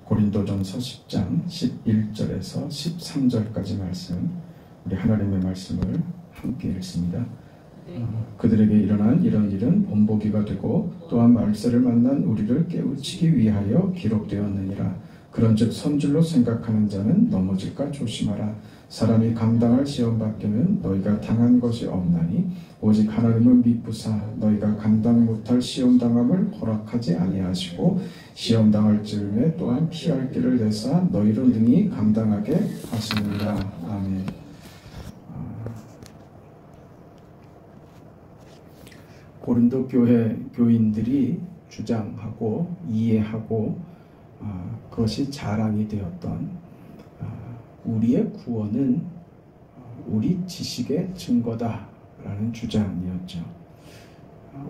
고린도전서 10장 11절에서 13절까지 말씀, 우리 하나님의 말씀을 함께 읽습니다. 그들에게 일어난 이런 일은 본보기가 되고 또한 말세를 만난 우리를 깨우치기 위하여 기록되었느니라. 그런즉 선줄로 생각하는 자는 넘어질까 조심하라. 사람이 감당할 시험 받기는 너희가 당한 것이 없나니 오직 하나님은 미쁘사 너희가 감당 못할 시험 당함을 허락하지 아니하시고 시험 당할 즈음에 또한 피할 길을 내사 너희로 능히 감당하게 하시느니라. 아멘. 고린도 교회 교인들이 주장하고 이해하고 그것이 자랑이 되었던 우리의 구원은 우리 지식의 증거다라는 주장이었죠.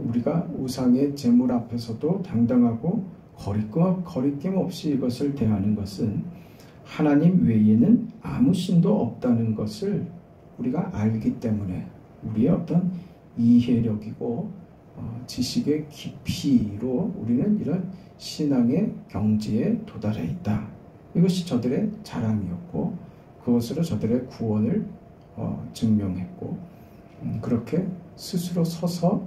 우리가 우상의 제물 앞에서도 당당하고 거리낌 없이 이것을 대하는 것은 하나님 외에는 아무 신도 없다는 것을 우리가 알기 때문에 우리의 어떤 이해력이고 지식의 깊이로 우리는 이런 신앙의 경지에 도달해 있다. 이것이 저들의 자랑이었고 그것으로 저들의 구원을 증명했고 그렇게 스스로 서서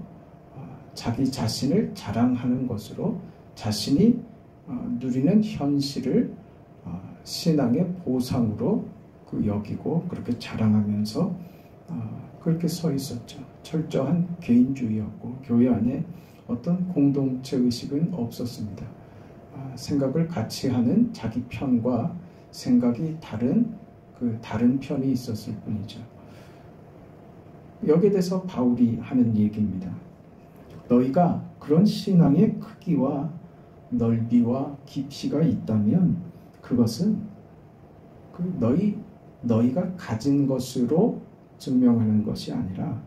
자기 자신을 자랑하는 것으로 자신이 누리는 현실을 신앙의 보상으로 여기고 그렇게 자랑하면서 그렇게 서 있었죠. 철저한 개인주의였고 교회 안에 어떤 공동체 의식은 없었습니다. 생각을 같이 하는 자기 편과 생각이 다른 다른 편이 있었을 뿐이죠. 여기에 대해서 바울이 하는 얘기입니다. 너희가 그런 신앙의 크기와 넓이와 깊이가 있다면 그것은 너희가 가진 것으로 증명하는 것이 아니라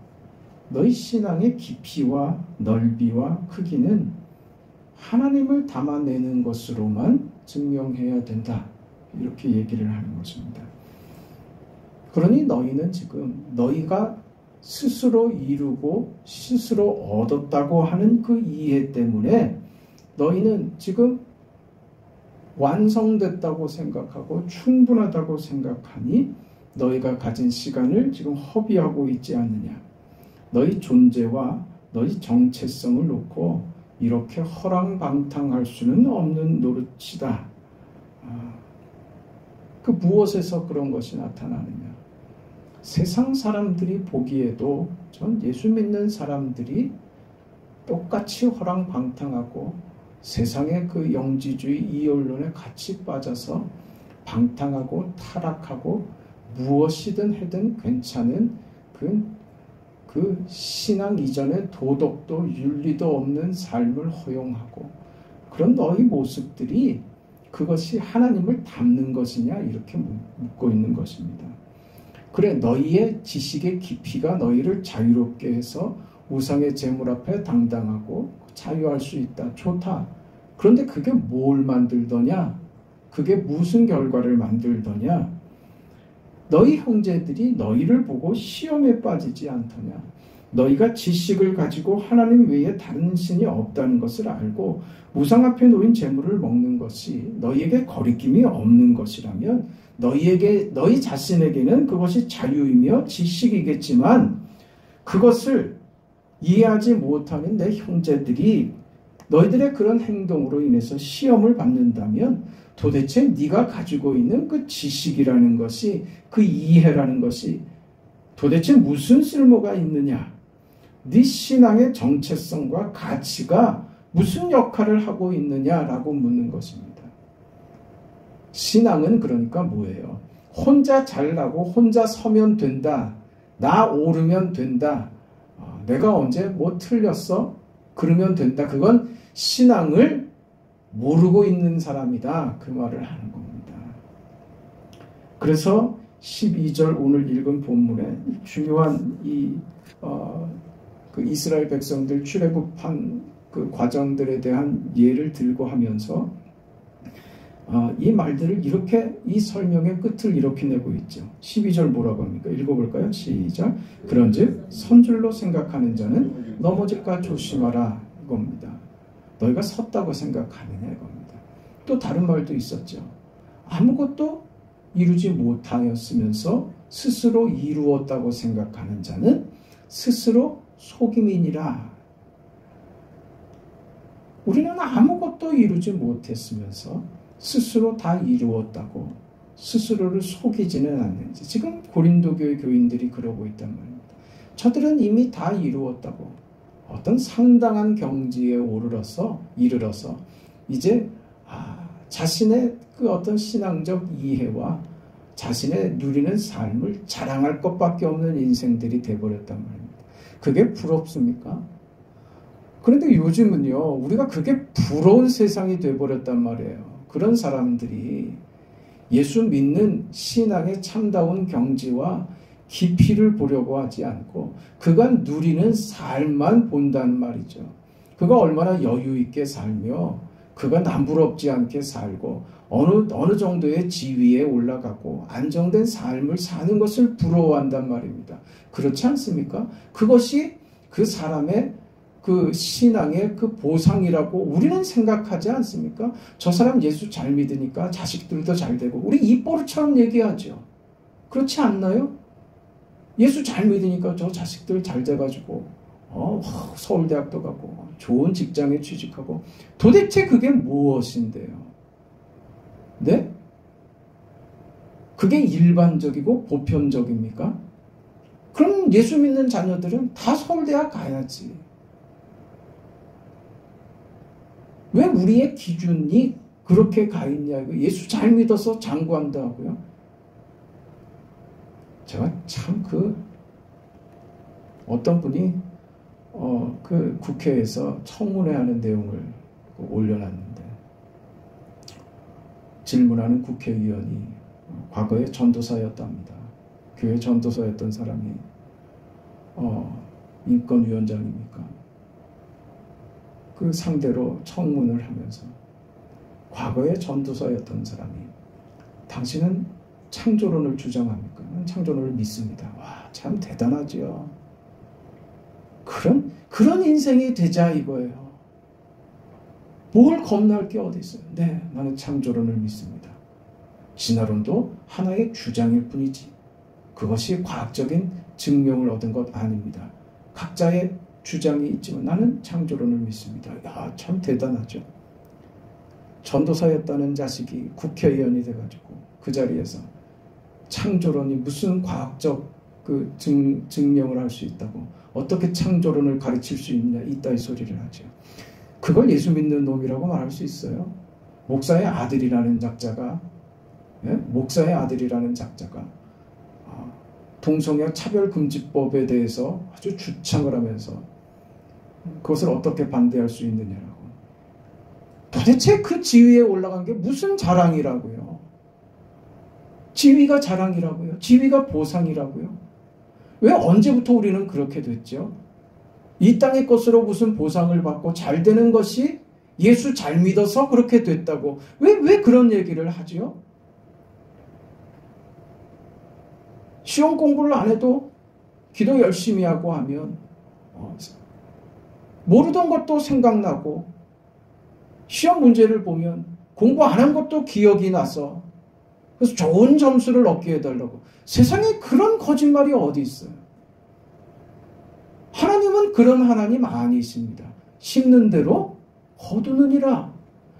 너희 신앙의 깊이와 넓이와 크기는 하나님을 담아내는 것으로만 증명해야 된다. 이렇게 얘기를 하는 것입니다. 그러니 너희는 지금 너희가 스스로 이루고 스스로 얻었다고 하는 그 이해 때문에 너희는 지금 완성됐다고 생각하고 충분하다고 생각하니 너희가 가진 시간을 지금 허비하고 있지 않느냐. 너희 존재와 너희 정체성을 놓고 이렇게 허랑방탕할 수는 없는 노릇이다. 그 무엇에서 그런 것이 나타나느냐. 세상 사람들이 보기에도 전 예수 믿는 사람들이 똑같이 허랑방탕하고 세상의 그 영지주의 이언론에 같이 빠져서 방탕하고 타락하고 무엇이든 해든 괜찮은 그 신앙 이전의 도덕도 윤리도 없는 삶을 허용하고 그런 너희 모습들이 그것이 하나님을 닮는 것이냐 이렇게 묻고 있는 것입니다. 그래 너희의 지식의 깊이가 너희를 자유롭게 해서 우상의 제물 앞에 당당하고 자유할 수 있다. 좋다. 그런데 그게 뭘 만들더냐? 그게 무슨 결과를 만들더냐? 너희 형제들이 너희를 보고 시험에 빠지지 않더냐. 너희가 지식을 가지고 하나님 외에 다른 신이 없다는 것을 알고 우상 앞에 놓인 재물을 먹는 것이 너희에게 거리낌이 없는 것이라면 너희 자신에게는 그것이 자유이며 지식이겠지만 그것을 이해하지 못하는 내 형제들이 너희들의 그런 행동으로 인해서 시험을 받는다면 도대체 네가 가지고 있는 그 지식이라는 것이 그 이해라는 것이 도대체 무슨 쓸모가 있느냐? 네 신앙의 정체성과 가치가 무슨 역할을 하고 있느냐라고 묻는 것입니다. 신앙은 그러니까 뭐예요? 혼자 잘나고 혼자 서면 된다. 나 오르면 된다. 내가 언제 뭐 틀렸어? 그러면 된다. 그건 신앙을 모르고 있는 사람이다. 그 말을 하는 겁니다. 그래서 12절 오늘 읽은 본문에 중요한 그 이스라엘 백성들 출애굽한 그 과정들에 대한 예를 들고 하면서 이 말들을 이렇게 이 설명의 끝을 이렇게 내고 있죠. 12절 뭐라고 합니까? 읽어볼까요? 시작. 그런즉 선줄로 생각하는 자는 넘어질까 조심하라 이겁니다. 너희가 섰다고 생각하느냐 이겁니다. 또 다른 말도 있었죠. 아무것도 이루지 못하였으면서 스스로 이루었다고 생각하는 자는 스스로 속임이니라. 우리는 아무것도 이루지 못했으면서 스스로 다 이루었다고 스스로를 속이지는 않는지. 지금 고린도 교회 교인들이 그러고 있단 말입니다. 저들은 이미 다 이루었다고 어떤 상당한 경지에 이르러서 이제 자신의 그 어떤 신앙적 이해와 자신의 누리는 삶을 자랑할 것밖에 없는 인생들이 돼버렸단 말입니다. 그게 부럽습니까? 그런데 요즘은요, 우리가 그게 부러운 세상이 돼버렸단 말이에요. 그런 사람들이 예수 믿는 신앙의 참다운 경지와 깊이를 보려고 하지 않고 그가 누리는 삶만 본단 말이죠. 그가 얼마나 여유 있게 살며 그가 남부럽지 않게 살고 어느 정도의 지위에 올라가고 안정된 삶을 사는 것을 부러워한단 말입니다. 그렇지 않습니까? 그것이 그 사람의 그 신앙의 그 보상이라고 우리는 생각하지 않습니까? 저 사람 예수 잘 믿으니까 자식들도 잘 되고 우리 입버릇처럼 얘기하죠. 그렇지 않나요? 예수 잘 믿으니까 저 자식들 잘 돼가지고 서울대학도 가고 좋은 직장에 취직하고 도대체 그게 무엇인데요? 네? 그게 일반적이고 보편적입니까? 그럼 예수 믿는 자녀들은 다 서울대학 가야지. 왜 우리의 기준이 그렇게 가 있냐고. 예수 잘 믿어서 장구한다 하고요. 제가 참 어떤 분이 그 국회에서 청문회 하는 내용을 올려놨는데 질문하는 국회의원이 과거에 전도사였답니다. 교회 전도사였던 사람이 인권위원장입니까? 그 상대로 청문을 하면서 과거에 전도사였던 사람이 당신은 창조론을 주장합니까? 창조론을 믿습니다. 와, 참 대단하죠. 그런 인생이 되자 이거예요. 뭘 겁날 게 어디 있어요? 네, 나는 창조론을 믿습니다. 진화론도 하나의 주장일 뿐이지 그것이 과학적인 증명을 얻은 것 아닙니다. 각자의 주장이 있지만 나는 창조론을 믿습니다. 야, 참 대단하죠. 전도사였다는 자식이 국회의원이 돼가지고 그 자리에서 창조론이 무슨 과학적 그 증명을 할 수 있다고 어떻게 창조론을 가르칠 수 있다 이 소리를 하죠. 그걸 예수 믿는 놈이라고 말할 수 있어요. 목사의 아들이라는 작자가 동성애 차별금지법에 대해서 아주 주창을 하면서 그것을 어떻게 반대할 수 있느냐라고. 도대체 그 지위에 올라간 게 무슨 자랑이라고요? 지위가 자랑이라고요? 지위가 보상이라고요? 왜 언제부터 우리는 그렇게 됐죠? 이 땅의 것으로 무슨 보상을 받고 잘 되는 것이 예수 잘 믿어서 그렇게 됐다고 왜 그런 얘기를 하죠? 시험 공부를 안 해도 기도 열심히 하고 하면 모르던 것도 생각나고 시험 문제를 보면 공부 안 한 것도 기억이 나서 그래서 좋은 점수를 얻게 해달라고. 세상에 그런 거짓말이 어디 있어요? 하나님은 그런 하나님 아니십니다. 심는 대로 거두느니라.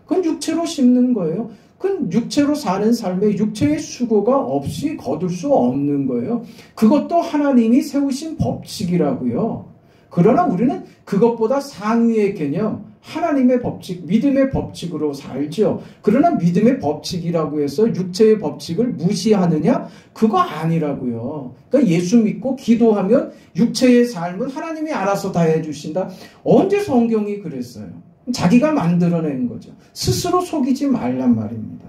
그건 육체로 심는 거예요. 그건 육체로 사는 삶에 육체의 수고가 없이 거둘 수 없는 거예요. 그것도 하나님이 세우신 법칙이라고요. 그러나 우리는 그것보다 상위의 개념, 하나님의 법칙, 믿음의 법칙으로 살죠. 그러나 믿음의 법칙이라고 해서 육체의 법칙을 무시하느냐? 그거 아니라고요. 그러니까 예수 믿고 기도하면 육체의 삶은 하나님이 알아서 다 해주신다. 언제 성경이 그랬어요? 자기가 만들어낸 거죠. 스스로 속이지 말란 말입니다.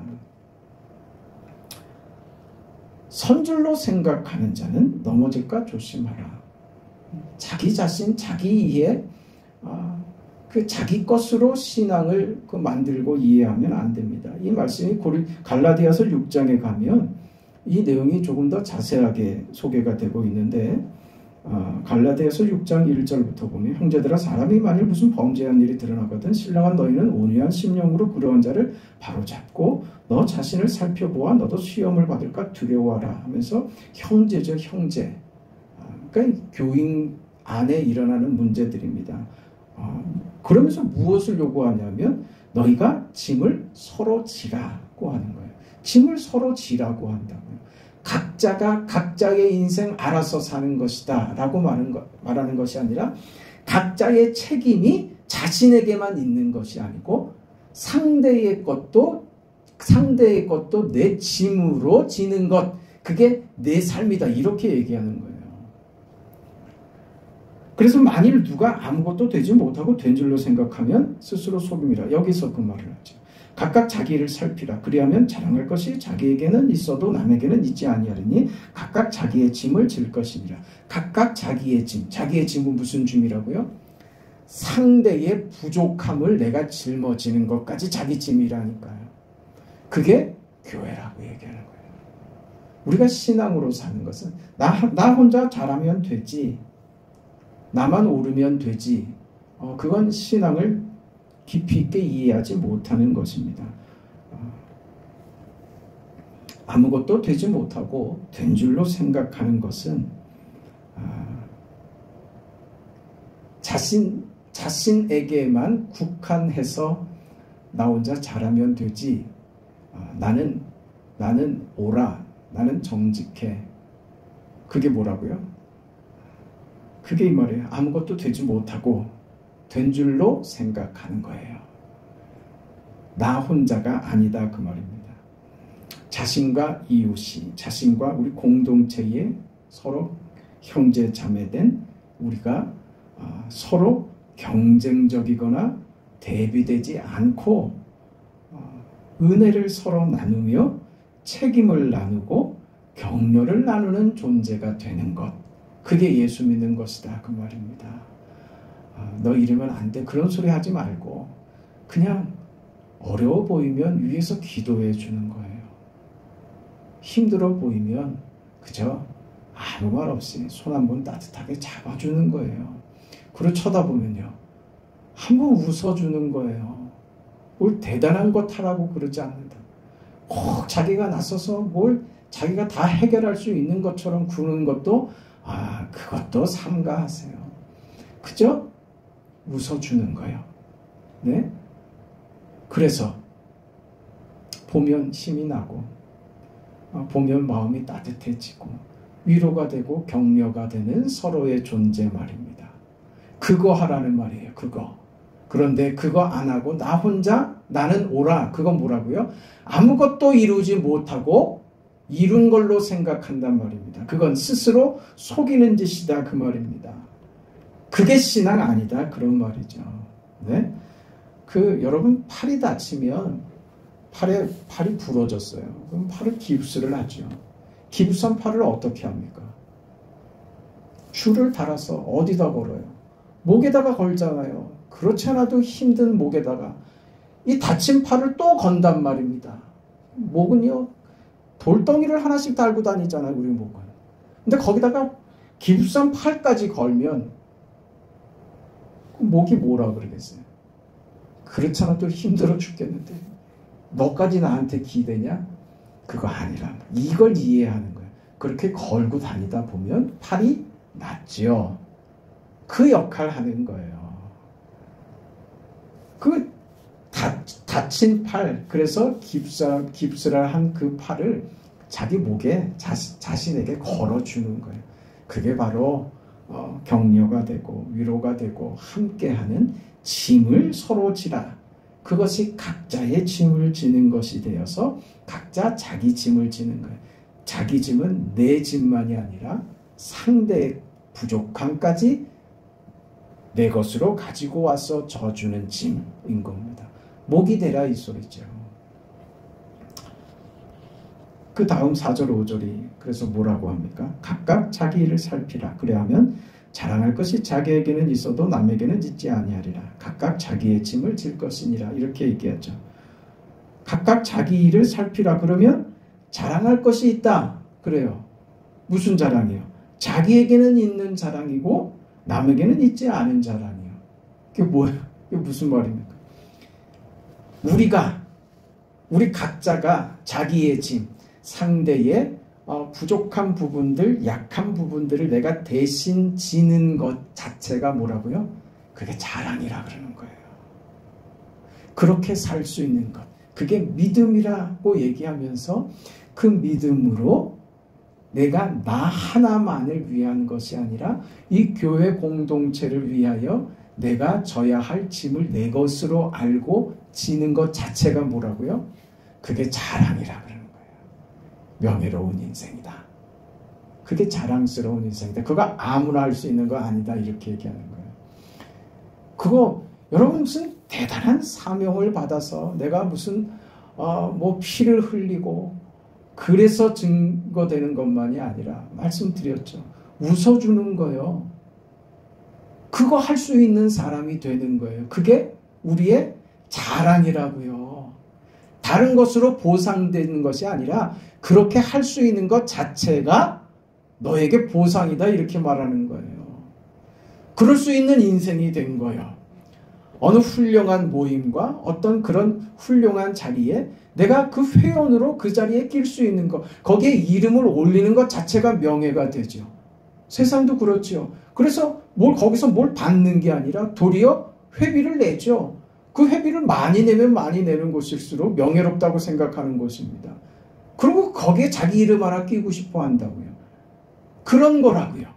선줄로 생각하는 자는 넘어질까 조심하라. 자기 자신, 자기 이해, 그 자기 것으로 신앙을 만들고 이해하면 안 됩니다. 이 말씀이 갈라디아서 6장에 가면 이 내용이 조금 더 자세하게 소개가 되고 있는데 갈라디아서 6장 1절부터 보면 형제들아 사람이 만일 무슨 범죄한 일이 드러나거든 신령한 너희는 온유한 심령으로 그러한 자를 바로잡고 너 자신을 살펴보아 너도 시험을 받을까 두려워하라 하면서 형제죠 형제. 그러니까 교인 안에 일어나는 문제들입니다. 그러면서 무엇을 요구하냐면 너희가 짐을 서로 지라고 하는 거예요. 짐을 서로 지라고 한다고요. 각자가 각자의 인생 알아서 사는 것이다 라고 말하는 것이 아니라 각자의 책임이 자신에게만 있는 것이 아니고 상대의 것도 내 짐으로 지는 것, 그게 내 삶이다 이렇게 얘기하는 거예요. 그래서 만일 누가 아무것도 되지 못하고 된 줄로 생각하면 스스로 속임이라. 여기서 그 말을 하죠. 각각 자기 일을 살피라. 그리하면 자랑할 것이 자기에게는 있어도 남에게는 있지 아니하리니 각각 자기의 짐을 질 것이니라. 각각 자기의 짐. 자기의 짐은 무슨 짐이라고요? 상대의 부족함을 내가 짊어지는 것까지 자기 짐이라니까요. 그게 교회라고 얘기하는 거예요. 우리가 신앙으로 사는 것은 나 혼자 잘하면 되지. 나만 오르면 되지. 그건 신앙을 깊이 있게 이해하지 못하는 것입니다. 아무것도 되지 못하고 된 줄로 생각하는 것은 자신에게만 국한해서 나 혼자 잘하면 되지. 나는 옳아. 나는 정직해. 그게 뭐라고요? 그게 이 말이에요. 아무것도 되지 못하고 된 줄로 생각하는 거예요. 나 혼자가 아니다 그 말입니다. 자신과 이웃이, 자신과 우리 공동체에 서로 형제 자매된 우리가 서로 경쟁적이거나 대비되지 않고 은혜를 서로 나누며 책임을 나누고 격려를 나누는 존재가 되는 것, 그게 예수 믿는 것이다 그 말입니다. 너 이러면 안 돼 그런 소리 하지 말고 그냥 어려워 보이면 위에서 기도해 주는 거예요. 힘들어 보이면 그저 아무 말 없이 손 한번 따뜻하게 잡아주는 거예요. 그리고 쳐다보면요 한번 웃어주는 거예요. 뭘 대단한 것 하라고 그러지 않는다. 꼭 자기가 나서서 뭘 자기가 다 해결할 수 있는 것처럼 구는 것도 그것도 삼가하세요. 그저 웃어주는 거예요. 네? 그래서 보면 힘이 나고 보면 마음이 따뜻해지고 위로가 되고 격려가 되는 서로의 존재 말입니다. 그거 하라는 말이에요. 그거. 그런데 그거 안 하고 나 혼자 나는 옳아. 그건 뭐라고요? 아무것도 이루지 못하고 이룬 걸로 생각한단 말입니다. 그건 스스로 속이는 짓이다 그 말입니다. 그게 신앙 아니다 그런 말이죠. 네? 여러분 팔이 다치면 팔이 부러졌어요. 그럼 팔을 깁스를 하죠. 깁스한 팔을 어떻게 합니까? 줄을 달아서 어디다 걸어요? 목에다가 걸잖아요. 그렇지 않아도 힘든 목에다가 이 다친 팔을 또 건단 말입니다. 목은요 돌덩이를 하나씩 달고 다니잖아요. 우리 목은. 근데 거기다가 깁스한 팔까지 걸면 목이 뭐라 그러겠어요? 그렇지 않아도 힘들어 죽겠는데 너까지 나한테 기대냐? 그거 아니라 이걸 이해하는 거예요. 그렇게 걸고 다니다 보면 팔이 낫죠. 그 역할 하는 거예요. 그 다친 팔, 그래서 깁스를 한 그 팔을 자기 목에 자신에게 걸어주는 거예요. 그게 바로 격려가 되고 위로가 되고 함께하는 짐을 서로 지라. 그것이 각자의 짐을 지는 것이 되어서 각자 자기 짐을 지는 거예요. 자기 짐은 내 짐만이 아니라 상대의 부족함까지 내 것으로 가지고 와서 져주는 짐인 겁니다. 목이 되라 이 소리죠. 그 다음 4절 5절이 그래서 뭐라고 합니까? 각각 자기 일을 살피라. 그래야면 자랑할 것이 자기에게는 있어도 남에게는 있지 아니하리라. 각각 자기의 짐을 질 것이니라. 이렇게 얘기하죠. 각각 자기 일을 살피라. 그러면 자랑할 것이 있다. 그래요. 무슨 자랑이요? 자기에게는 있는 자랑이고 남에게는 있지 않은 자랑이요. 그게 뭐예요? 이게 무슨 말입니까? 우리 각자가 자기의 짐, 상대의 부족한 부분들, 약한 부분들을 내가 대신 지는 것 자체가 뭐라고요? 그게 자랑이라 그러는 거예요. 그렇게 살 수 있는 것. 그게 믿음이라고 얘기하면서 그 믿음으로 내가 나 하나만을 위한 것이 아니라 이 교회 공동체를 위하여 내가 져야 할 짐을 내 것으로 알고 지는 것 자체가 뭐라고요? 그게 자랑이라 그러는 거예요. 명예로운 인생이다. 그게 자랑스러운 인생이다. 그거 아무나 할 수 있는 거 아니다. 이렇게 얘기하는 거예요. 그거 여러분 무슨 대단한 사명을 받아서 내가 무슨 피를 흘리고 그래서 증거되는 것만이 아니라 말씀드렸죠. 웃어주는 거요. 그거 할 수 있는 사람이 되는 거예요. 그게 우리의 자랑이라고요. 다른 것으로 보상되는 것이 아니라 그렇게 할 수 있는 것 자체가 너에게 보상이다 이렇게 말하는 거예요. 그럴 수 있는 인생이 된 거예요. 어느 훌륭한 모임과 어떤 그런 훌륭한 자리에 내가 그 회원으로 그 자리에 낄 수 있는 것, 거기에 이름을 올리는 것 자체가 명예가 되죠. 세상도 그렇죠. 그래서 거기서 뭘 받는 게 아니라 도리어 회비를 내죠. 그 회비를 많이 내면 많이 내는 곳일수록 명예롭다고 생각하는 것입니다. 그리고 거기에 자기 이름 하나 끼고 싶어 한다고요. 그런 거라고요.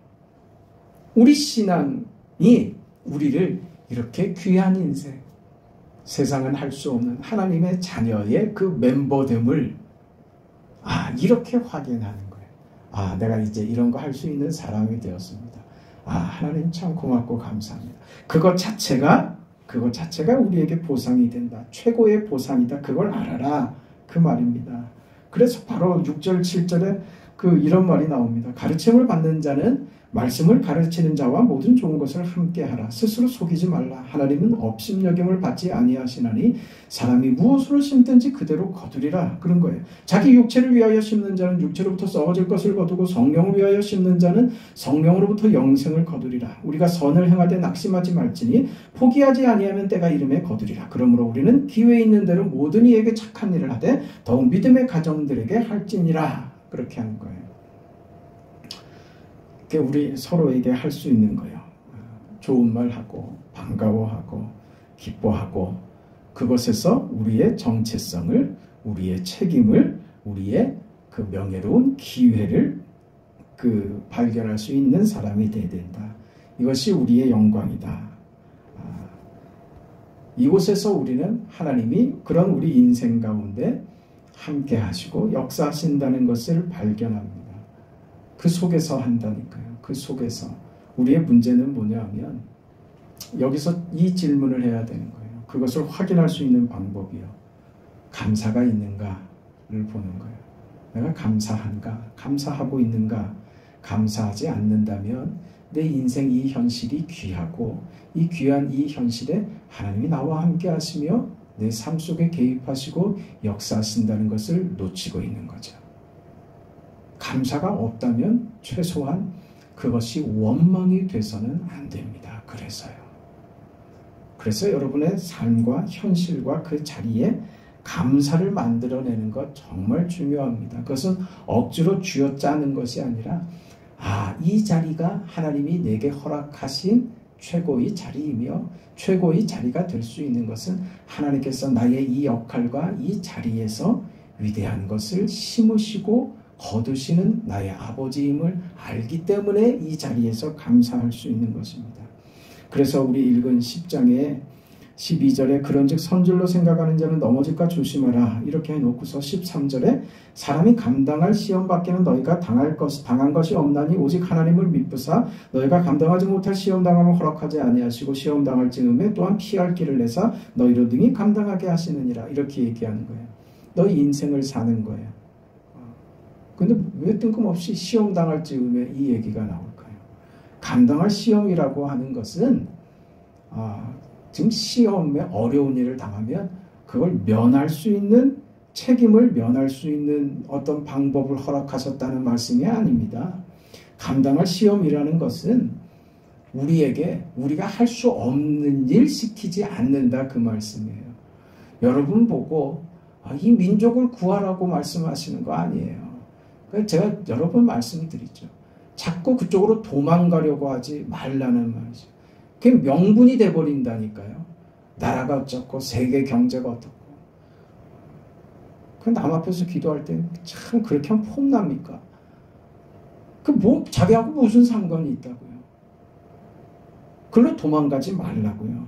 우리 신앙이 우리를 이렇게 귀한 인생, 세상은 할 수 없는 하나님의 자녀의 그 멤버됨을 이렇게 확인하는 거예요. 내가 이제 이런 거 할 수 있는 사람이 되었습니다. 하나님 참 고맙고 감사합니다. 그것 자체가 우리에게 보상이 된다. 최고의 보상이다. 그걸 알아라. 그 말입니다. 그래서 바로 6절, 7절에 이런 말이 나옵니다. 가르침을 받는 자는 말씀을 가르치는 자와 모든 좋은 것을 함께하라. 스스로 속이지 말라. 하나님은 업심여김을 받지 아니하시나니 사람이 무엇으로 심든지 그대로 거두리라. 그런 거예요. 자기 육체를 위하여 심는 자는 육체로부터 썩어질 것을 거두고 성령을 위하여 심는 자는 성령으로부터 영생을 거두리라. 우리가 선을 행하되 낙심하지 말지니 포기하지 아니하면 때가 이름에 거두리라. 그러므로 우리는 기회 있는 대로 모든 이에게 착한 일을 하되 더욱 믿음의 가정들에게 할지니라. 그렇게 하는 거예요. 우리 서로에게 할 수 있는 거예요. 좋은 말 하고 반가워하고 기뻐하고 그것에서 우리의 정체성을, 우리의 책임을, 우리의 그 명예로운 기회를 발견할 수 있는 사람이 되어야 된다. 이것이 우리의 영광이다. 이곳에서 우리는 하나님이 그런 우리 인생 가운데 함께 하시고 역사하신다는 것을 발견합니다. 그 속에서 한다니까요. 그 속에서. 우리의 문제는 뭐냐면 여기서 이 질문을 해야 되는 거예요. 그것을 확인할 수 있는 방법이요. 감사가 있는가를 보는 거예요. 내가 감사한가? 감사하고 있는가? 감사하지 않는다면 내 인생 이 현실이 귀하고 이 귀한 이 현실에 하나님이 나와 함께 하시며 내 삶 속에 개입하시고 역사하신다는 것을 놓치고 있는 거죠. 감사가 없다면 최소한 그것이 원망이 돼서는 안 됩니다. 그래서 여러분의 삶과 현실과 그 자리에 감사를 만들어내는 것 정말 중요합니다. 그것은 억지로 쥐어짜는 것이 아니라 이 자리가 하나님이 내게 허락하신 최고의 자리이며 최고의 자리가 될 수 있는 것은 하나님께서 나의 이 역할과 이 자리에서 위대한 것을 심으시고 거두시는 나의 아버지임을 알기 때문에 이 자리에서 감사할 수 있는 것입니다. 그래서 우리 읽은 10장에 12절에 그런즉 선줄로 생각하는 자는 넘어질까 조심하라 이렇게 해놓고서 13절에 사람이 감당할 시험 밖에는 너희가 당한 것이 없나니 오직 하나님을 믿부사 너희가 감당하지 못할 시험 당함을 허락하지 아니하시고 시험 당할 즈음에 또한 피할 길을 내사 너희로 등이 감당하게 하시느니라 이렇게 얘기하는 거예요. 너희 인생을 사는 거예요. 근데 왜 뜬금없이 시험 당할 즈음에 이 얘기가 나올까요? 감당할 시험이라고 하는 것은 지금 시험에 어려운 일을 당하면 그걸 면할 수 있는 책임을 면할 수 있는 어떤 방법을 허락하셨다는 말씀이 아닙니다. 감당할 시험이라는 것은 우리에게 우리가 할 수 없는 일 시키지 않는다 그 말씀이에요. 여러분 보고 이 민족을 구하라고 말씀하시는 거 아니에요. 제가 여러 번 말씀드리죠. 자꾸 그쪽으로 도망가려고 하지 말라는 말이죠. 그게 명분이 돼버린다니까요. 나라가 어쩌고 세계 경제가 어떻고. 그 남 앞에서 기도할 때 참 그렇게 하면 폼납니까? 자기하고 무슨 상관이 있다고요. 그걸로 도망가지 말라고요.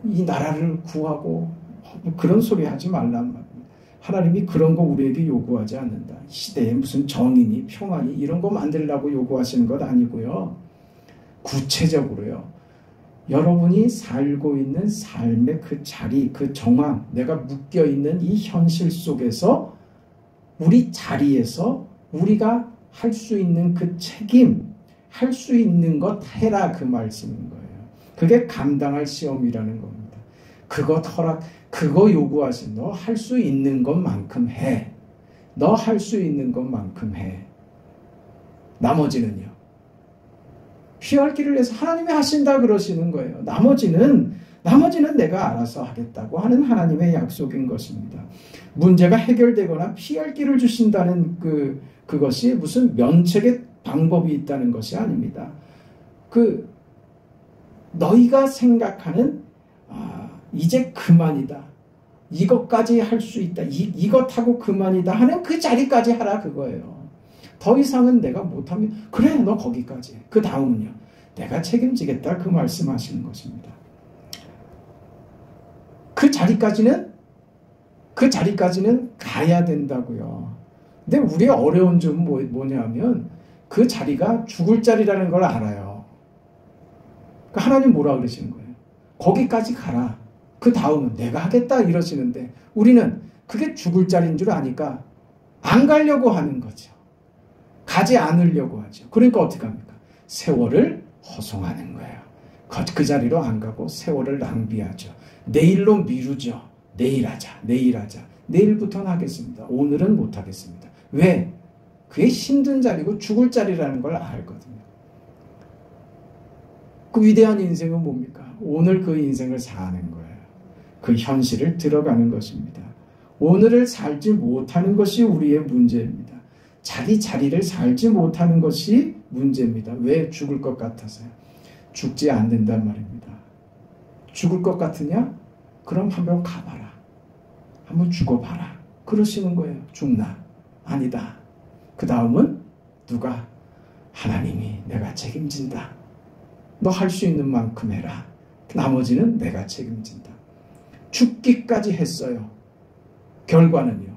이 나라를 구하고 그런 소리 하지 말란 말이에요. 하나님이 그런 거 우리에게 요구하지 않는다. 시대에 무슨 정의니 평안이 이런 거 만들려고 요구하시는 것 아니고요. 구체적으로요. 여러분이 살고 있는 삶의 그 자리, 그 정황, 내가 묶여있는 이 현실 속에서 우리 자리에서 우리가 할 수 있는 그 책임, 할 수 있는 것 해라 그 말씀인 거예요. 그게 감당할 시험이라는 겁니다. 그거 요구하신 너 할 수 있는 것만큼 해. 너 할 수 있는 것만큼 해. 나머지는요. 피할 길을 내서 하나님이 하신다 그러시는 거예요. 나머지는 내가 알아서 하겠다고 하는 하나님의 약속인 것입니다. 문제가 해결되거나 피할 길을 주신다는 그것이 무슨 면책의 방법이 있다는 것이 아닙니다. 너희가 생각하는 이제 그만이다. 이것까지 할 수 있다. 이것하고 그만이다 하는 그 자리까지 하라 그거예요. 더 이상은 내가 못하면 그래 너 거기까지 해. 그 다음은요. 내가 책임지겠다 그 말씀하시는 것입니다. 그 자리까지는 가야 된다고요. 근데 우리의 어려운 점은 뭐냐면 그 자리가 죽을 자리라는 걸 알아요. 그러니까 하나님 뭐라 그러시는 거예요? 거기까지 가라. 그 다음은 내가 하겠다 이러시는데 우리는 그게 죽을 자리인 줄 아니까 안 가려고 하는 거죠. 가지 않으려고 하죠. 그러니까 어떻게 합니까? 세월을 허송하는 거예요. 그 자리로 안 가고 세월을 낭비하죠. 내일로 미루죠. 내일 하자. 내일부터는 하겠습니다. 오늘은 못 하겠습니다. 왜? 그게 힘든 자리고 죽을 자리라는 걸 알거든요. 그 위대한 인생은 뭡니까? 오늘 그 인생을 사는 거예요. 그 현실을 들어가는 것입니다. 오늘을 살지 못하는 것이 우리의 문제입니다. 자리를 살지 못하는 것이 문제입니다. 왜? 죽을 것 같아서요. 죽지 않는단 말입니다. 죽을 것 같으냐? 그럼 한번 가봐라. 한번 죽어봐라. 그러시는 거예요. 죽나? 아니다. 그 다음은 누가? 하나님이 내가 책임진다. 너 할 수 있는 만큼 해라. 나머지는 내가 책임진다. 죽기까지 했어요. 결과는요?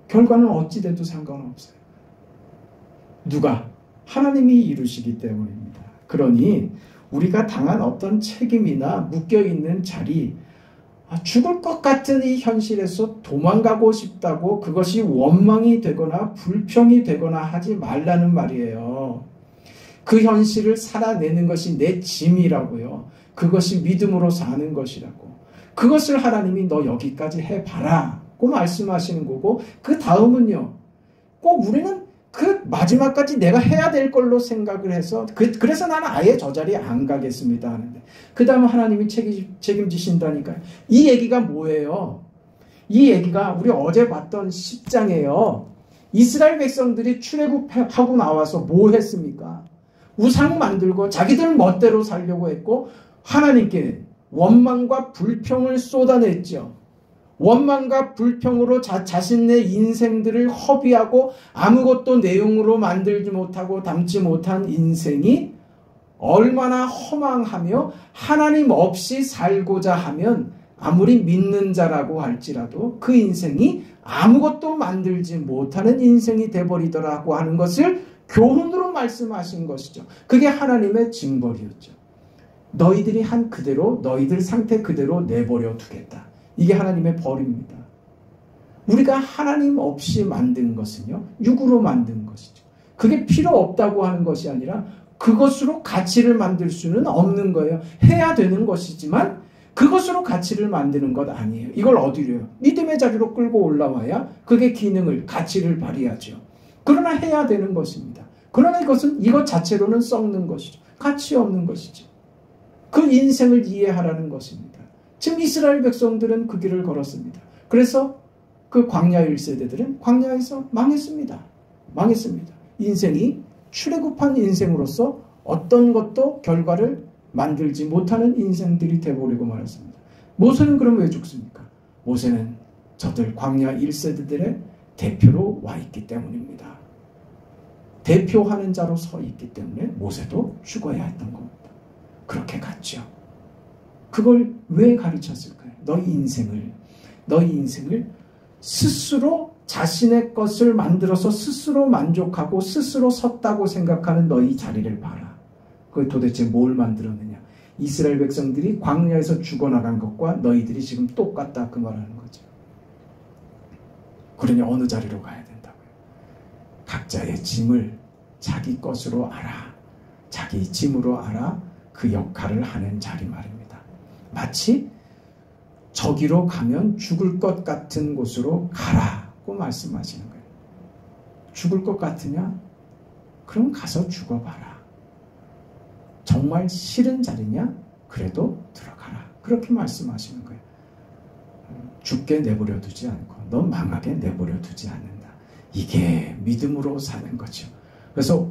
결과는 어찌 돼도 상관없어요. 누가? 하나님이 이루시기 때문입니다. 그러니 우리가 당한 어떤 책임이나 묶여있는 자리, 죽을 것 같은 이 현실에서 도망가고 싶다고 그것이 원망이 되거나 불평이 되거나 하지 말라는 말이에요. 그 현실을 살아내는 것이 내 짐이라고요. 그것이 믿음으로 사는 것이라고. 그것을 하나님이 너 여기까지 해봐라 고 말씀하시는 거고 그 다음은요. 꼭 우리는 그 마지막까지 내가 해야 될 걸로 생각을 해서 그래서 나는 아예 저 자리에 안 가겠습니다 하는데 그 다음에 하나님이 책임지신다니까요. 이 얘기가 뭐예요? 이 얘기가 우리 어제 봤던 10장이에요. 이스라엘 백성들이 출애굽하고 나와서 뭐 했습니까? 우상 만들고 자기들 멋대로 살려고 했고 하나님께 원망과 불평을 쏟아냈죠. 원망과 불평으로 자신의 인생들을 허비하고 아무것도 내용으로 만들지 못하고 담지 못한 인생이 얼마나 허망하며 하나님 없이 살고자 하면 아무리 믿는 자라고 할지라도 그 인생이 아무것도 만들지 못하는 인생이 돼버리더라고 하는 것을 교훈으로 말씀하신 것이죠. 그게 하나님의 징벌이었죠. 너희들이 한 그대로 너희들 상태 그대로 내버려 두겠다. 이게 하나님의 벌입니다. 우리가 하나님 없이 만든 것은요. 육으로 만든 것이죠. 그게 필요 없다고 하는 것이 아니라 그것으로 가치를 만들 수는 없는 거예요. 해야 되는 것이지만 그것으로 가치를 만드는 것 아니에요. 이걸 어디로요? 믿음의 자리로 끌고 올라와야 그게 기능을, 가치를 발휘하죠. 그러나 해야 되는 것입니다. 그러나 이것은 이것 자체로는 썩는 것이죠. 가치 없는 것이죠. 그 인생을 이해하라는 것입니다. 지금 이스라엘 백성들은 그 길을 걸었습니다. 그래서 그 광야 1세대들은 광야에서 망했습니다. 망했습니다. 인생이 출애굽한 인생으로서 어떤 것도 결과를 만들지 못하는 인생들이 되어버리고 말았습니다. 모세는 그럼 왜 죽습니까? 모세는 저들 광야 1세대들의 대표로 와 있기 때문입니다. 대표하는 자로 서 있기 때문에 모세도 죽어야 했던 겁니다. 그렇게 갔죠. 그걸 왜 가르쳤을까요? 너희 인생을 스스로 자신의 것을 만들어서 스스로 만족하고 스스로 섰다고 생각하는 너희 자리를 봐라. 그게 도대체 뭘 만들었느냐? 이스라엘 백성들이 광야에서 죽어나간 것과 너희들이 지금 똑같다 그 말하는 거죠. 그러니 어느 자리로 가야 된다고요? 각자의 짐을 자기 것으로 알아. 자기 짐으로 알아 그 역할을 하는 자리 말입니다. 마치 저기로 가면 죽을 것 같은 곳으로 가라고 말씀하시는 거예요. 죽을 것 같으냐? 그럼 가서 죽어봐라. 정말 싫은 자리냐? 그래도 들어가라. 그렇게 말씀하시는 거예요. 죽게 내버려 두지 않고 너 망하게 내버려 두지 않는다. 이게 믿음으로 사는 거죠. 그래서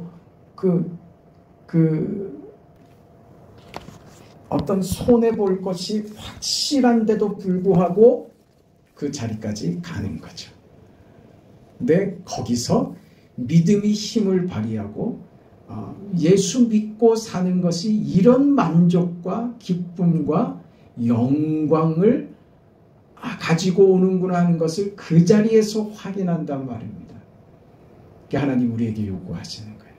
어떤 손해볼 것이 확실한데도 불구하고 그 자리까지 가는 거죠. 근데 거기서 믿음이 힘을 발휘하고 예수 믿고 사는 것이 이런 만족과 기쁨과 영광을 가지고 오는구나 하는 것을 그 자리에서 확인한단 말입니다. 그게 하나님 우리에게 요구하시는 거예요.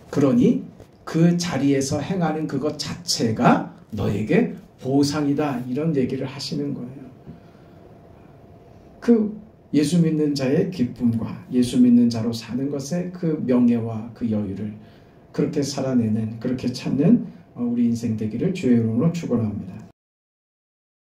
그러니 그 자리에서 행하는 그것 자체가 너에게 보상이다 이런 얘기를 하시는 거예요. 그 예수 믿는 자의 기쁨과 예수 믿는 자로 사는 것의 그 명예와 그 여유를 그렇게 살아내는 그렇게 찾는 우리 인생 되기를 주의 이름으로 축원합니다.